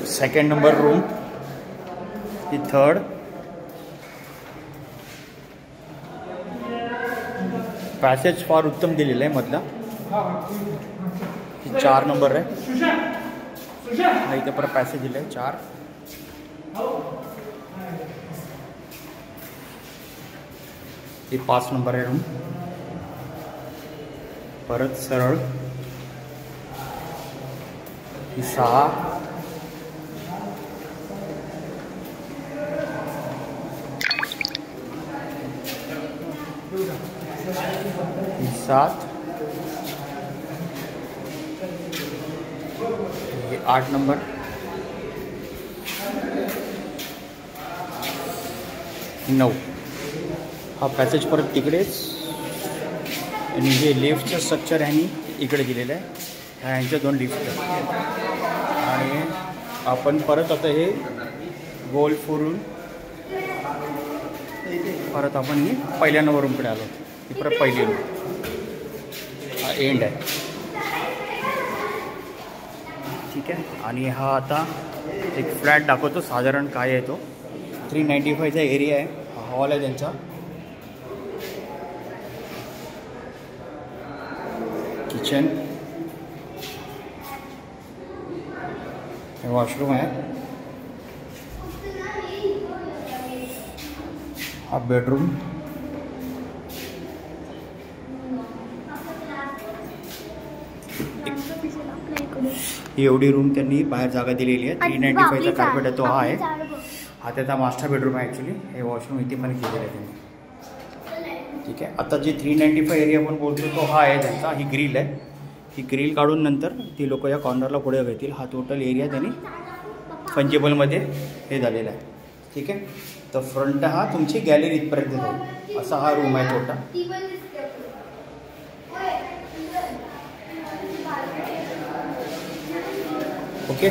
Second number room, ही third, passage फार उत्तम दिलेलं आहे मधला. ही 4 नंबर आहे. हा इथे परत पॅसेज दिलं आहे 4. ही 5 नंबर आहे रूम. परत सरळ ही 6, ही 7, ही 8 नंबर, ही 9. हा पॅसेज परत तिकडेच. आणि हे लिफ्टचं स्ट्रक्चर ह्यांनी इकडे दिलेलं आहे. ह्यांच्या 2 लिफ्ट आहेत. आणि आपण परत आता हे गोल फिरून परत आपण ही पहिल्या नंबर रूमकडे आलो. ही परत पहिली रूम, हा एंड आहे. ठीक आहे. आणि हा आता एक फ्लॅट दाखवतो साधारण काय आहे तो. 395चा एरिया आहे. हा हॉल आहे त्यांचा. किचन, वॉशरूम आहे. हा बेडरूम, ही एवढी रूम त्यांनी बाहेर जागा दिलेली आहे. 395चा कार्पेट आहे तो हा आहे. हा त्याचा मास्टर बेडरूम आहे ॲक्च्युली. हे वॉशरूम इथे पण केलेलं आहे त्यांनी. ठीक आहे. आता जे 395 एरिया आपण बोलतो तो हा आहे त्यांचा. ही ग्रिल आहे. ही ग्रिल काढून नंतर ती लोक या कॉर्नरला पुढे घेतील. हा टोटल एरिया त्यांनी फंजेबलमध्ये हे झालेला आहे. ठीक आहे. तर फ्रंट हा तुमची गॅलरी इथपर्यंत जाईल असा हा रूम आहे छोटा. ओके.